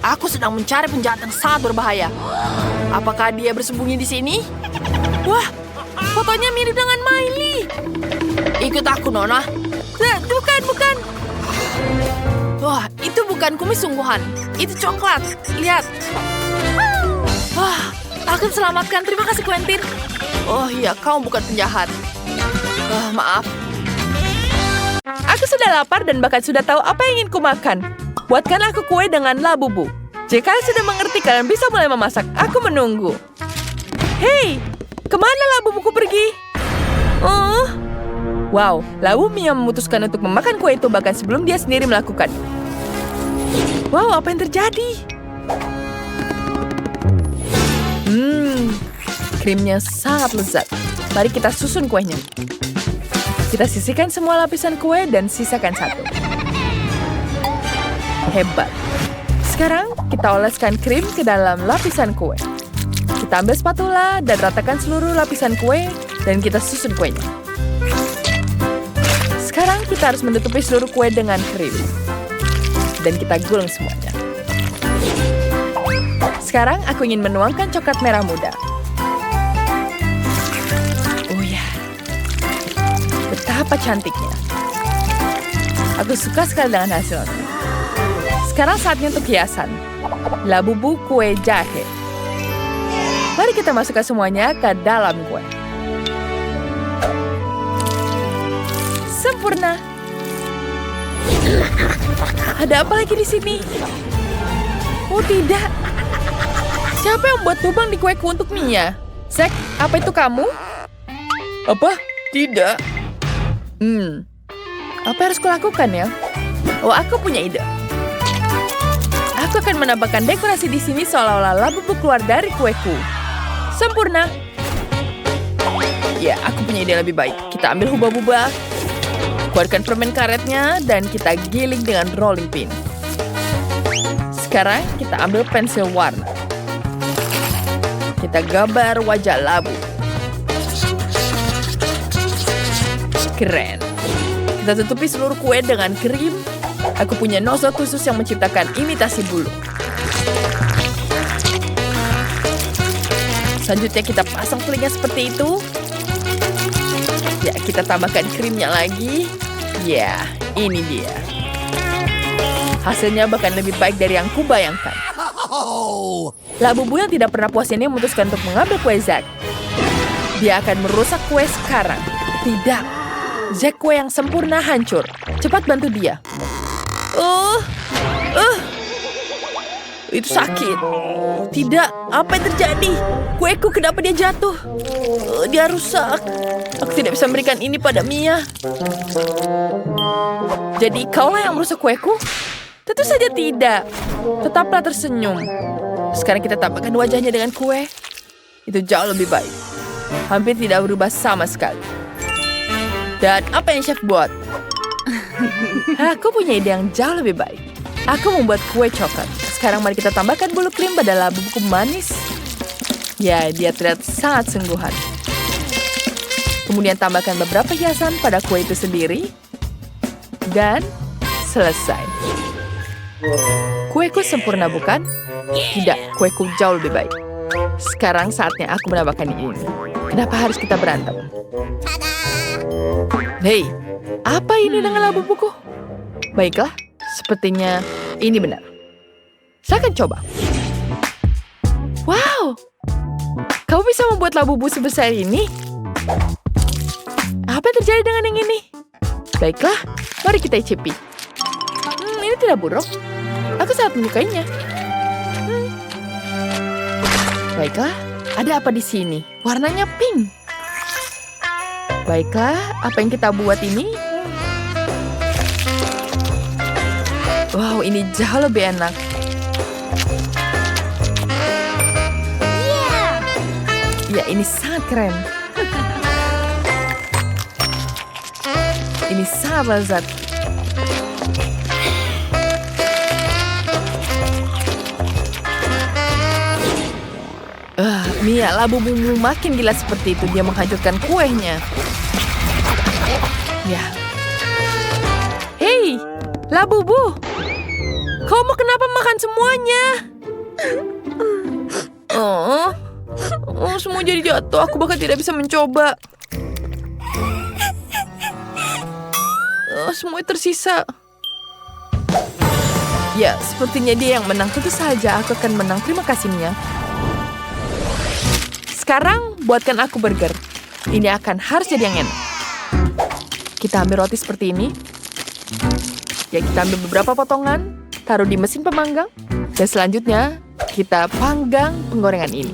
Aku sedang mencari penjahat yang sangat berbahaya. Apakah dia bersembunyi di sini? Wah, fotonya mirip dengan Miley. Ikut aku, Nona. Bukan. Wah, itu bukan kumis sungguhan. Itu coklat. Lihat. Wah, aku diselamatkan. Terima kasih, Quentin. Oh iya, kamu bukan penjahat. Maaf. Aku sudah lapar dan bahkan sudah tahu apa yang ingin kumakan. Buatkan aku kue dengan labubu. Jika kalian sudah mengerti, kalian bisa mulai memasak. Aku menunggu. Hei, kemana labubuku pergi? Wow, labu Mia memutuskan untuk memakan kue itu bahkan sebelum dia sendiri melakukan. Wow, apa yang terjadi? Krimnya sangat lezat. Mari kita susun kuenya. Kita sisihkan semua lapisan kue dan sisakan satu. Hebat. Sekarang kita oleskan krim ke dalam lapisan kue. Kita ambil spatula dan ratakan seluruh lapisan kue dan kita susun kuenya. Sekarang kita harus menutupi seluruh kue dengan krim. Dan kita gulung semuanya. Sekarang aku ingin menuangkan coklat merah muda. Oh ya, betapa cantiknya. Aku suka sekali dengan hasilnya. Sekarang saatnya untuk hiasan. Labubu kue jahe. Mari kita masukkan semuanya ke dalam kue. Sempurna. Ada apa lagi di sini? Oh tidak. Siapa yang membuat lubang di kueku untuk Mia? Zack, apa itu kamu? Apa? Tidak. Apa yang harus kulakukan ya? Oh, aku punya ide. Aku akan menambahkan dekorasi di sini seolah-olah labubu keluar dari kueku. Sempurna. Ya, aku punya ide lebih baik. Kita ambil hubah-hubah, keluarkan permen karetnya, dan kita giling dengan rolling pin. Sekarang kita ambil pensil warna. Kita gambar wajah labu. Keren. Kita tutupi seluruh kue dengan krim. Aku punya nozzle khusus yang menciptakan imitasi bulu. Selanjutnya kita pasang telinga seperti itu. Ya, kita tambahkan krimnya lagi. Ya, ini dia. Hasilnya bahkan lebih baik dari yang kubayangkan. Labubu yang tidak pernah puas ini memutuskan untuk mengambil kue Zack. Dia akan merusak kue sekarang. Tidak. Zack, kue yang sempurna hancur. Cepat bantu dia. Itu sakit. Tidak, apa yang terjadi? Kueku, kenapa dia jatuh? Dia rusak. Aku tidak bisa memberikan ini pada Mia. Jadi kaulah yang merusak kueku? Tentu saja tidak. Tetaplah tersenyum. Sekarang kita tambahkan wajahnya dengan kue. Itu jauh lebih baik. Hampir tidak berubah sama sekali. Dan apa yang chef buat? Aku punya ide yang jauh lebih baik. Aku membuat kue coklat. Sekarang mari kita tambahkan bulu krim pada labubu manis. Ya, dia terlihat sangat sungguhan. Kemudian tambahkan beberapa hiasan pada kue itu sendiri. Dan selesai. Kueku sempurna, bukan? Tidak, kueku jauh lebih baik. Sekarang saatnya aku menambahkan ini. Kenapa harus kita berantem? Hei, apa ini dengan labubuku? Baiklah, sepertinya ini benar. Saya akan coba. Wow, kamu bisa membuat labubu sebesar ini? Apa yang terjadi dengan yang ini? Baiklah, mari kita icipi. Ini tidak buruk. Aku sangat menyukainya. Baiklah, ada apa di sini? Warnanya pink. Baiklah, apa yang kita buat ini? Wow, ini jauh lebih enak. Ya, ini sangat keren. Ini sangat lezat. Mia, labubumu makin gila seperti itu. Dia menghancurkan kuenya. Ya. Hei, labubu. Kamu kenapa makan semuanya? Semua jadi jatuh. Aku bahkan tidak bisa mencoba. Semuanya tersisa. Ya, sepertinya dia yang menang. Tentu saja aku akan menang. Terima kasih, Mia. Sekarang, buatkan aku burger. Ini akan harus jadi yang enak. Kita ambil roti seperti ini. Ya, kita ambil beberapa potongan, taruh di mesin pemanggang. Dan selanjutnya, kita panggang penggorengan ini.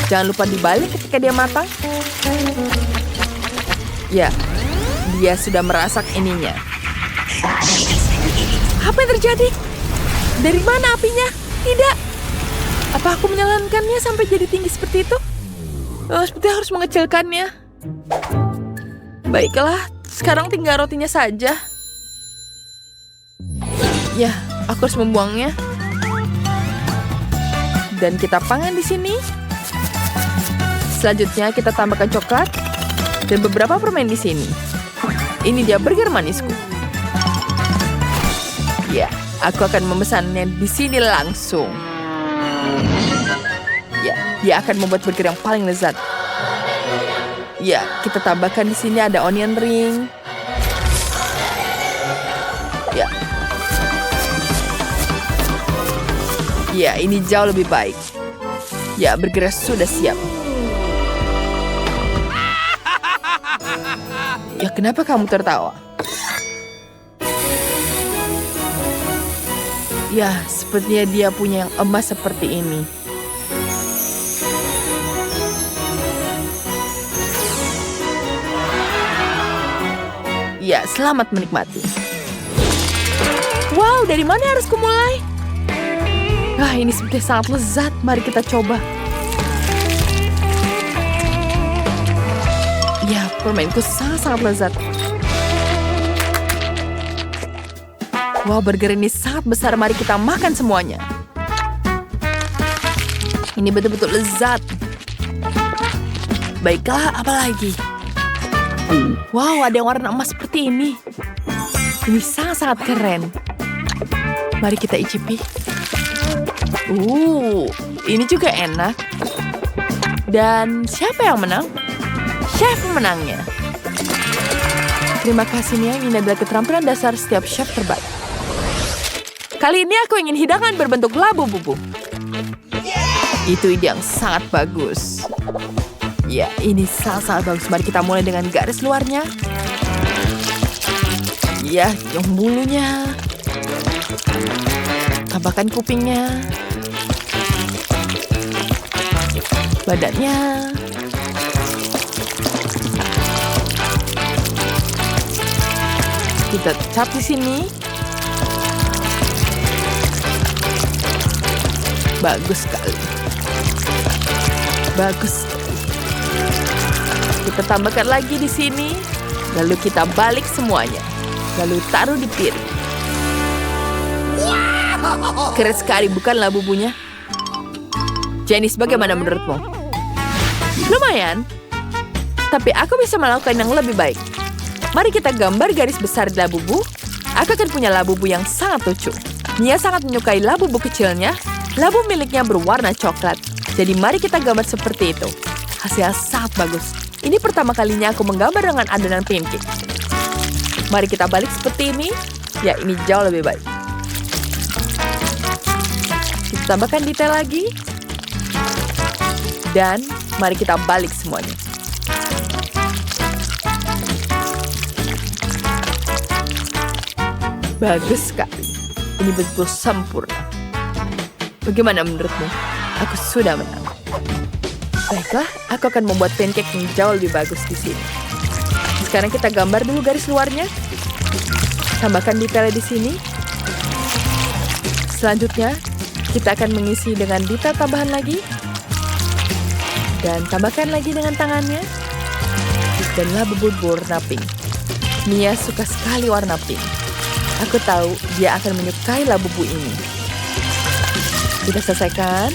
Jangan lupa dibalik ketika dia matang. Ya, dia sudah merasak ininya. Apa yang terjadi? Dari mana apinya? Tidak. Apa aku menyalankannya sampai jadi tinggi seperti itu? Seperti harus mengecilkannya. Baiklah, sekarang tinggal rotinya saja. Ya, aku harus membuangnya. Dan kita panggang di sini. Selanjutnya kita tambahkan coklat dan beberapa permen di sini. Ini dia burger manisku. Ya, Aku akan memesannya di sini langsung. Ya, dia akan membuat burger yang paling lezat. Ya, kita tambahkan di sini ada onion ring. Ya. Ya, ini jauh lebih baik. Ya, burgernya sudah siap. Ya, kenapa kamu tertawa? Ya, sepertinya dia punya yang emas seperti ini. Ya, selamat menikmati. Wow, dari mana harus kumulai? Wah, ini sepertinya sangat lezat. Mari kita coba. Ya, permenku sangat-sangat lezat. Wah, burger ini sangat besar. Mari kita makan semuanya. Ini betul-betul lezat. Baiklah, apa lagi? Wow, ada yang warna emas seperti ini. Ini sangat-sangat keren. Mari kita icipi. Ini juga enak. Dan siapa yang menang? Chef pemenangnya. Terima kasih Nia, ini adalah keterampilan dasar setiap chef terbaik. Kali ini aku ingin hidangan berbentuk labu-bubu. Itu ide yang sangat bagus. Ya, ini sangat-sangat bagus. Mari kita mulai dengan garis luarnya. Ya, yang bulunya. Tambahkan kupingnya. Badannya. Kita cap di sini. Bagus sekali. Bagus sekali. Kita tambahkan lagi di sini. Lalu kita balik semuanya. Lalu taruh di piring. Keren sekali, bukanlah bubunya? Janice, bagaimana menurutmu? Lumayan. Tapi aku bisa melakukan yang lebih baik. Mari kita gambar garis besar di labubu. Aku akan punya labubu yang sangat lucu. Mia sangat menyukai labubu kecilnya. Labu miliknya berwarna coklat. Jadi mari kita gambar seperti itu. Hasilnya sangat bagus. Ini pertama kalinya aku menggambar dengan adonan pancake. Mari kita balik seperti ini. Ya, ini jauh lebih baik. Kita tambahkan detail lagi. Dan mari kita balik semuanya. Bagus sekali. Ini betul sempurna. Bagaimana menurutmu? Aku sudah menang. Baiklah, aku akan membuat pancake yang jauh lebih bagus di sini. Sekarang kita gambar dulu garis luarnya. Tambahkan detailnya di sini. Selanjutnya, kita akan mengisi dengan detail tambahan lagi. Dan tambahkan lagi dengan tangannya. Dan labu berwarna pink. Mia suka sekali warna pink. Aku tahu dia akan menyukai labu ini. Kita selesaikan.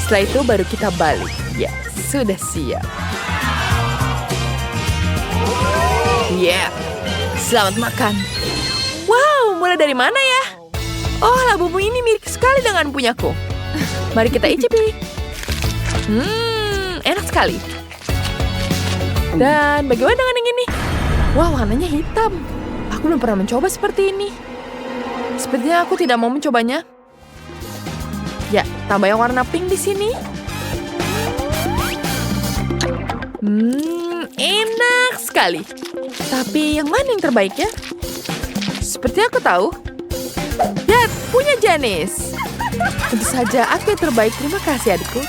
Setelah itu baru kita balik. Ya, sudah siap. Ya, selamat makan. Wow, mulai dari mana ya? Oh, labubu ini mirip sekali dengan punyaku. Mari kita icipi. Enak sekali. Dan bagaimana dengan yang ini? Wah, warnanya hitam. Aku belum pernah mencoba seperti ini. Sepertinya aku tidak mau mencobanya. Ya, tambah yang warna pink di sini. Enak sekali. Tapi yang mana yang terbaik ya? Seperti aku tahu. Ya, punya Janice. Tentu saja aku yang terbaik. Terima kasih adikku.